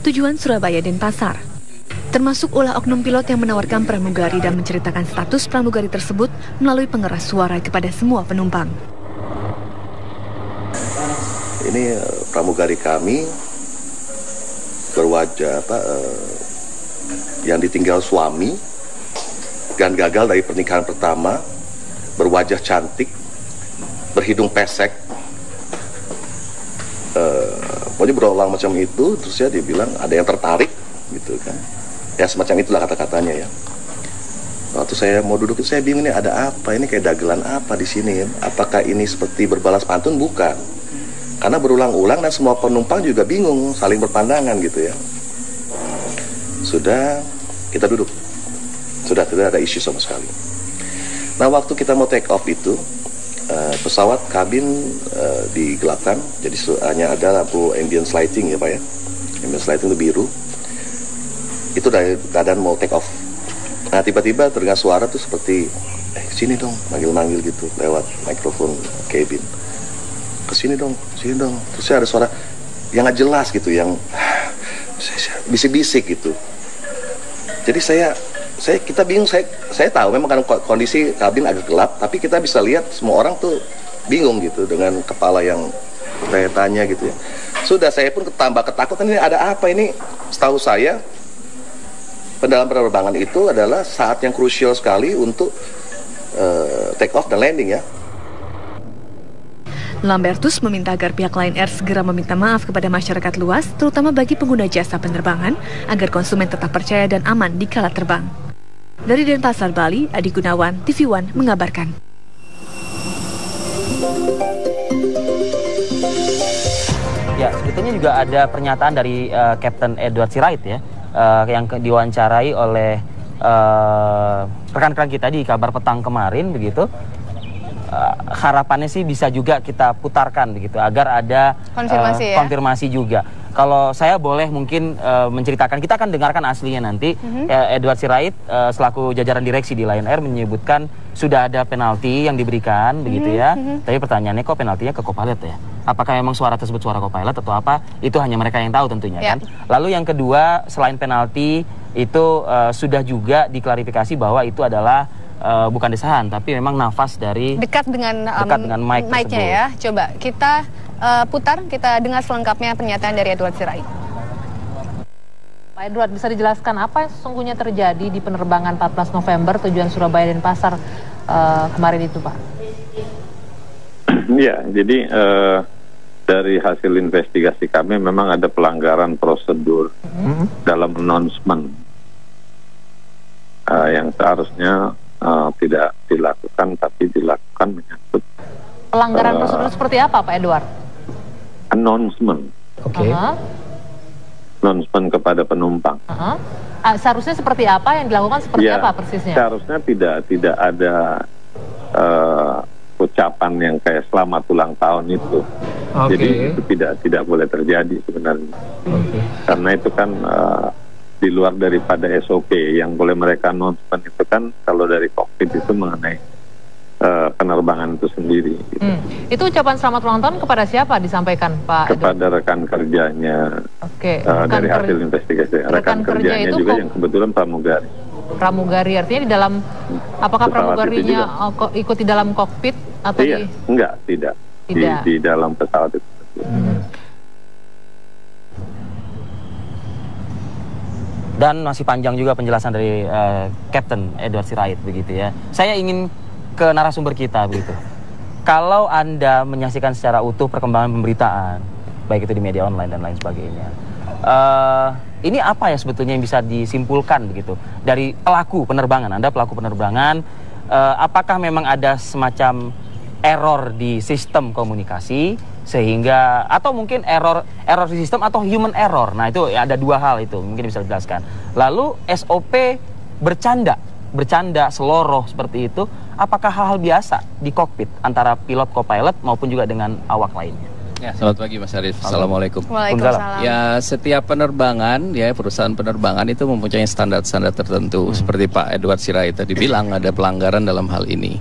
tujuan Surabaya Denpasar. Termasuk ulah oknum pilot yang menawarkan pramugari dan menceritakan status pramugari tersebut melalui pengeras suara kepada semua penumpang. Ini pramugari kami berwajah yang ditinggal suami dan gagal dari pernikahan pertama, berwajah cantik, berhidung pesek, pokoknya berulang macam itu. Terus ya dia bilang ada yang tertarik gitu kan, ya semacam itulah kata-katanya ya. Waktu saya mau duduk itu saya bingung, ini ada apa, ini kayak dagelan apa di sini, apakah ini seperti berbalas pantun? Bukan, karena berulang-ulang dan semua penumpang juga bingung, saling berpandangan gitu ya. Sudah kita duduk, sudah tidak ada isu sama sekali. Nah waktu kita mau take off itu, pesawat kabin digelapkan, jadi hanya ada lampu ambient lighting ya Pak ya, ambient lighting itu biru. Itu dari keadaan mau take off. Nah tiba-tiba terdengar suara tuh seperti sini dong, manggil-manggil gitu lewat mikrofon kabin. Kesini dong, sini dong. Terus ada suara yang nggak jelas gitu, yang bisik-bisik gitu. Jadi kita bingung, saya tahu memang karena kondisi kabin agak gelap, tapi kita bisa lihat semua orang tuh bingung gitu dengan kepala yang tanya gitu ya. Sudah saya pun tambah ketakutan, ini ada apa ini? Setahu saya dalam penerbangan itu adalah saat yang krusial sekali untuk take off dan landing ya. Lambertus meminta agar pihak Lion Air segera meminta maaf kepada masyarakat luas, terutama bagi pengguna jasa penerbangan, agar konsumen tetap percaya dan aman di kala terbang. Dari Denpasar, Bali, Adi Gunawan, TV One mengabarkan. Ya, sebetulnya juga ada pernyataan dari Kapten Edward Sirait ya, yang diwawancarai oleh rekan-rekan kita di Kabar Petang kemarin begitu. Harapannya sih bisa juga kita putarkan begitu agar ada konfirmasi juga. Kalau saya boleh mungkin menceritakan, kita akan dengarkan aslinya nanti. Edward Sirait selaku jajaran direksi di Lion Air menyebutkan sudah ada penalti yang diberikan begitu ya. Tapi pertanyaannya kok penaltinya ke co-pilot ya? Apakah memang suara tersebut suara co-pilot atau apa? Itu hanya mereka yang tahu tentunya kan. Lalu yang kedua, selain penalti itu sudah juga diklarifikasi bahwa itu adalah bukan desahan, tapi memang nafas dari dekat dengan mic-nya ya. Coba kita putar, kita dengar selengkapnya pernyataan dari Edward Sirait. Pak Edward, bisa dijelaskan apa yang sesungguhnya terjadi di penerbangan 14 November tujuan Surabaya Denpasar kemarin itu, Pak? Ya, jadi dari hasil investigasi kami memang ada pelanggaran prosedur dalam announcement yang seharusnya tidak dilakukan, tapi dilakukan menyangkut pelanggaran prosedur seperti apa, Pak Edward? Announcement. Announcement kepada penumpang. Seharusnya seperti apa yang dilakukan, seperti apa persisnya? Seharusnya tidak ada ucapan yang kayak selamat ulang tahun itu. Jadi itu tidak boleh terjadi sebenarnya. Karena itu kan di luar daripada SOP. Yang boleh mereka announcement itu kan kalau dari kokpit itu mengenai penerbangan itu sendiri gitu. Itu ucapan selamat ulang tahun kepada siapa disampaikan, Pak? Kepada rekan kerjanya. Dari hasil investigasi rekan kerjanya itu juga yang kebetulan pramugari. Pramugari artinya di dalam, apakah pramugarinya ikut di dalam kokpit atau tidak. Di dalam pesawat itu. Dan masih panjang juga penjelasan dari Kapten Edward Sirait begitu ya. Saya ingin ke narasumber kita begitu. Kalau Anda menyaksikan secara utuh perkembangan pemberitaan, baik itu di media online dan lain sebagainya, ini apa ya sebetulnya yang bisa disimpulkan begitu dari pelaku penerbangan? Anda pelaku penerbangan, apakah memang ada semacam error di sistem komunikasi sehingga, atau mungkin error di sistem atau human error? Nah itu ya, ada dua hal itu mungkin bisa dijelaskan. Lalu SOP bercanda seloroh seperti itu, apakah hal-hal biasa di kokpit antara pilot co-pilot maupun juga dengan awak lainnya? Ya, selamat pagi Mas Arif. Assalamualaikum. Waalaikumsalam. Ya, setiap penerbangan ya, perusahaan penerbangan itu mempunyai standar-standar tertentu. Seperti Pak Edward Sirait tadi bilang ada pelanggaran dalam hal ini.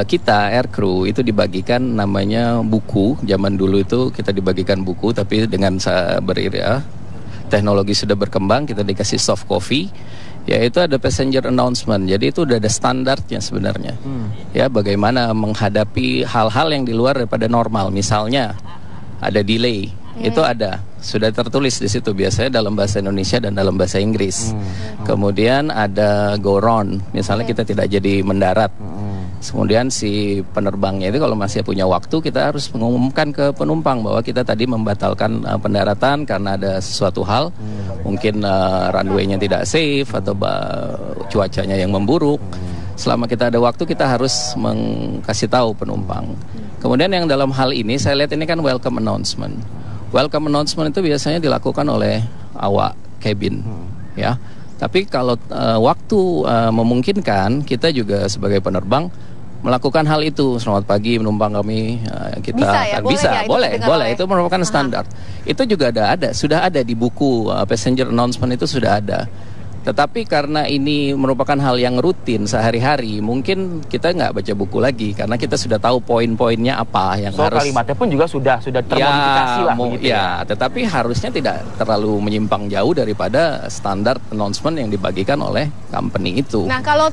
kita air crew itu dibagikan namanya buku. Zaman dulu itu kita dibagikan buku, tapi dengan teknologi sudah berkembang, kita dikasih soft copy, yaitu ada passenger announcement. Jadi itu udah ada standarnya sebenarnya. Ya, bagaimana menghadapi hal-hal yang di luar daripada normal. Misalnya ada delay, itu sudah tertulis di situ, biasanya dalam bahasa Indonesia dan dalam bahasa Inggris. Kemudian ada go round, misalnya kita tidak jadi mendarat. Kemudian si penerbangnya itu kalau masih punya waktu, kita harus mengumumkan ke penumpang bahwa kita tadi membatalkan pendaratan karena ada sesuatu hal, mungkin runway-nya tidak safe atau cuacanya yang memburuk. Selama kita ada waktu, kita harus kasih tahu penumpang. Kemudian yang dalam hal ini saya lihat ini kan welcome announcement. Welcome announcement itu biasanya dilakukan oleh awak kabin, ya. Tapi kalau waktu memungkinkan, kita juga sebagai penerbang melakukan hal itu. Selamat pagi penumpang kami, kita boleh, itu merupakan standar. Itu juga sudah ada di buku passenger announcement, itu sudah ada. Tetapi karena ini merupakan hal yang rutin sehari-hari, mungkin kita nggak baca buku lagi karena kita sudah tahu poin-poinnya apa yang harus. Kalimatnya pun juga sudah termodifikasi lah begitu ya. Tetapi harusnya tidak terlalu menyimpang jauh daripada standar announcement yang dibagikan oleh company itu. Nah, kalau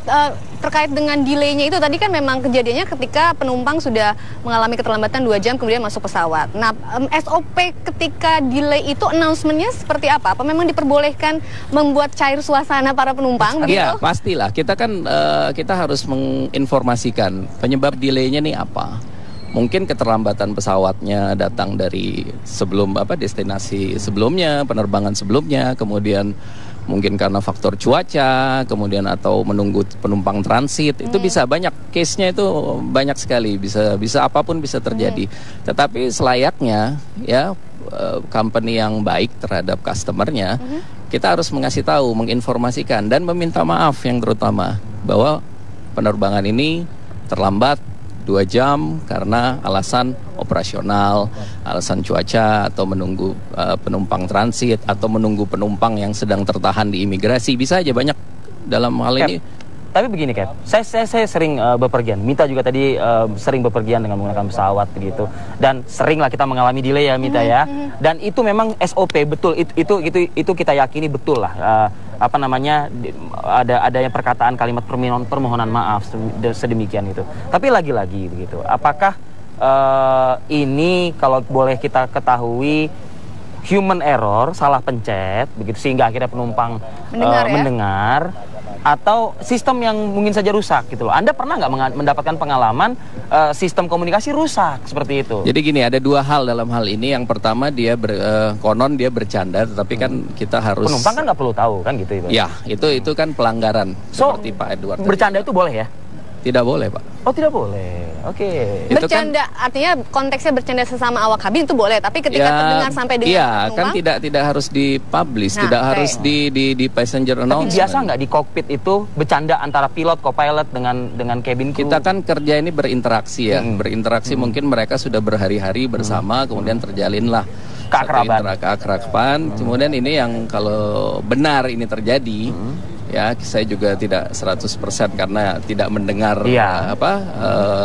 terkait dengan delay-nya itu tadi kan memang kejadiannya ketika penumpang sudah mengalami keterlambatan 2 jam kemudian masuk pesawat. Nah, SOP ketika delay itu announcement-nya seperti apa? Apa memang diperbolehkan membuat cair suasana para penumpang begitu? Iya, pastilah. Kita kan kita harus menginformasikan penyebab delay-nya nih apa. Mungkin keterlambatan pesawatnya datang dari destinasi sebelumnya, penerbangan sebelumnya, kemudian mungkin karena faktor cuaca, kemudian atau menunggu penumpang transit. Itu bisa banyak, case-nya itu banyak sekali, bisa apapun bisa terjadi. Tetapi selayaknya ya company yang baik terhadap customer-nya, kita harus mengasih tahu, menginformasikan dan meminta maaf yang terutama bahwa penerbangan ini terlambat 2 jam karena alasan operasional, alasan cuaca, atau menunggu penumpang transit, atau menunggu penumpang yang sedang tertahan di imigrasi. Bisa aja banyak dalam hal ini. Tapi begini, Cap, saya sering bepergian. Mita juga tadi sering bepergian dengan menggunakan pesawat begitu. Dan seringlah kita mengalami delay ya, Mita ya. Dan itu memang SOP betul. Itu kita yakini betul lah. Ada yang perkataan kalimat permohonan maaf sedemikian itu. Tapi lagi-lagi begitu. Apakah ini kalau boleh kita ketahui human error, salah pencet begitu sehingga akhirnya penumpang mendengar atau sistem yang mungkin saja rusak gitu loh. Anda pernah nggak mendapatkan pengalaman sistem komunikasi rusak seperti itu? Jadi gini, ada 2 hal dalam hal ini. Yang pertama dia konon dia bercanda, tetapi kan kita harus, penumpang kan nggak perlu tahu kan gitu. Ya, itu kan pelanggaran seperti Pak Edward. Bercanda itu boleh ya? Tidak boleh, Pak. Oh, tidak boleh. Oke. Bercanda artinya konteksnya bercanda sesama awak kabin itu boleh, tapi ketika terdengar sampai dengan penumpang, kan tidak harus dipublish, tidak harus di passenger announcement. Tapi biasa nggak di kokpit itu bercanda antara pilot, co-pilot dengan cabin crew? Kita kan kerja ini berinteraksi ya, berinteraksi mungkin mereka sudah berhari-hari bersama, kemudian terjalinlah keakraban. Kemudian ini yang kalau benar ini terjadi, ya saya juga tidak 100% karena tidak mendengar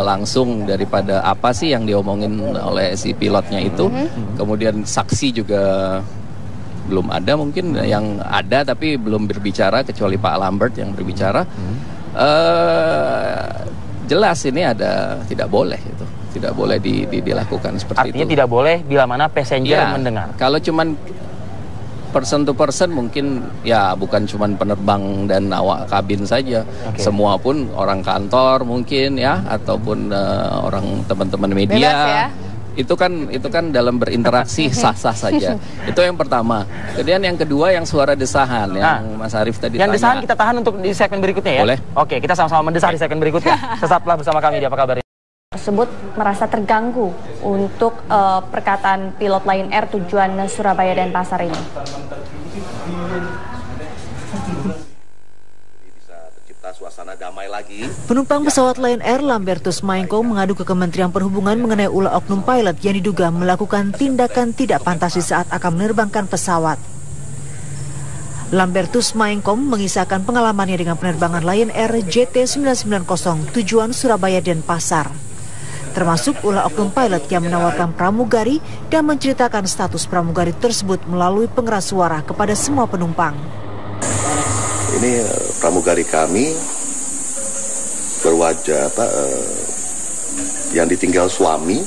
langsung daripada apa sih yang diomongin oleh si pilotnya itu. Kemudian saksi juga belum ada, mungkin yang ada tapi belum berbicara kecuali Pak Lambert yang berbicara. Jelas ini tidak boleh itu. Tidak boleh dilakukan seperti itu. Artinya tidak boleh bila mana passenger mendengar. Kalau cuman person to person mungkin ya bukan cuman penerbang dan awak kabin saja, semua pun orang kantor mungkin ya, ataupun orang teman-teman media. Bebas, ya? Itu kan dalam berinteraksi sah-sah saja. Itu yang pertama. Kemudian yang kedua yang suara desahan yang Mas Arief tadi yang tanya. desahan kita tahan untuk di segmen berikutnya ya. Boleh. Oke, kita sama-sama mendesah di segmen berikutnya. Sesaatlah bersama kami di Apa Kabar tersebut merasa terganggu untuk perkataan pilot Lion Air tujuan Surabaya dan Pasar ini. Bisa tercipta suasana damai lagi. Penumpang pesawat Lion Air Lambertus Maengko mengadu ke Kementerian Perhubungan mengenai ulah oknum pilot yang diduga melakukan tindakan tidak pantas di saat akan menerbangkan pesawat. Lambertus Maengkom mengisahkan pengalamannya dengan penerbangan Lion Air JT990 tujuan Surabaya dan Pasar. Termasuk ulah oknum pilot yang menawarkan pramugari dan menceritakan status pramugari tersebut melalui pengeras suara kepada semua penumpang. Ini pramugari kami berwajah yang ditinggal suami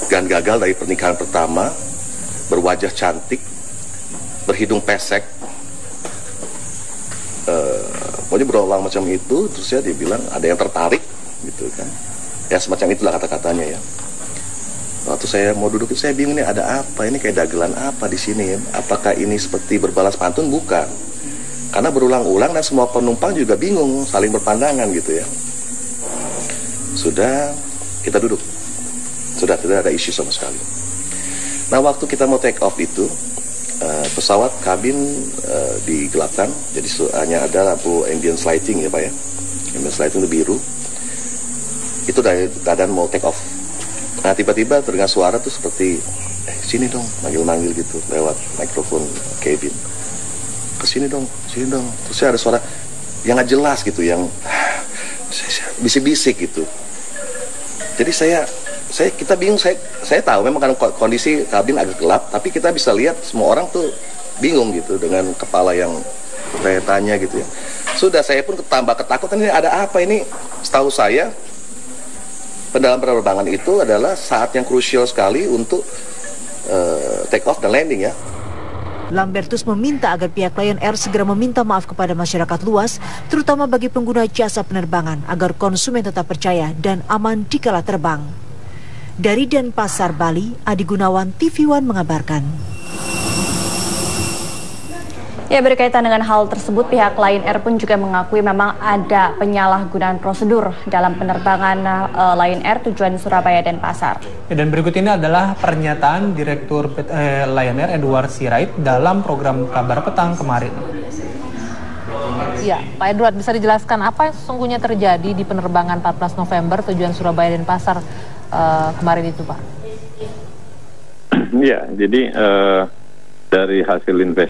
dan gagal dari pernikahan pertama, berwajah cantik, berhidung pesek, pokoknya berulang macam itu. Terus ya dia bilang ada yang tertarik gitu kan, ya semacam itulah kata-katanya ya. Waktu saya mau duduk saya bingung nih ada apa, ini kayak dagelan apa di sini, apakah ini seperti berbalas pantun? Bukan, karena berulang-ulang dan semua penumpang juga bingung, saling berpandangan gitu ya. Sudah kita duduk, sudah tidak ada isu sama sekali. Nah waktu kita mau take off itu pesawat kabin digelapkan, jadi hanya ada lampu ambient lighting ya Pak ya, ambient lighting itu biru. Itu dari keadaan mau take off. Nah tiba-tiba terdengar suara tuh seperti sini dong, manggil-manggil gitu lewat mikrofon cabin. Kesini dong, sini dong. Terus ada suara yang nggak jelas gitu, yang bisik-bisik gitu. Jadi kita bingung, saya tahu memang karena kondisi kabin agak gelap, tapi kita bisa lihat semua orang tuh bingung gitu dengan kepala yang saya tanya gitu ya. Sudah saya pun tambah ketakutan, ini ada apa ini? Setahu saya dalam penerbangan itu adalah saat yang krusial sekali untuk take off dan landing ya. Lambertus meminta agar pihak Lion Air segera meminta maaf kepada masyarakat luas, terutama bagi pengguna jasa penerbangan, agar konsumen tetap percaya dan aman dikala terbang. Dari Denpasar, Bali, Adi Gunawan, TV One mengabarkan. Ya, berkaitan dengan hal tersebut, pihak Lion Air pun juga mengakui memang ada penyalahgunaan prosedur dalam penerbangan Lion Air tujuan Surabaya dan Pasar. Dan berikut ini adalah pernyataan Direktur Lion Air Edward Sirait dalam program Kabar Petang kemarin. Ya, Pak Edward, bisa dijelaskan apa yang sesungguhnya terjadi di penerbangan 14 November tujuan Surabaya dan Pasar kemarin itu, Pak? Ya, jadi dari hasil investigasi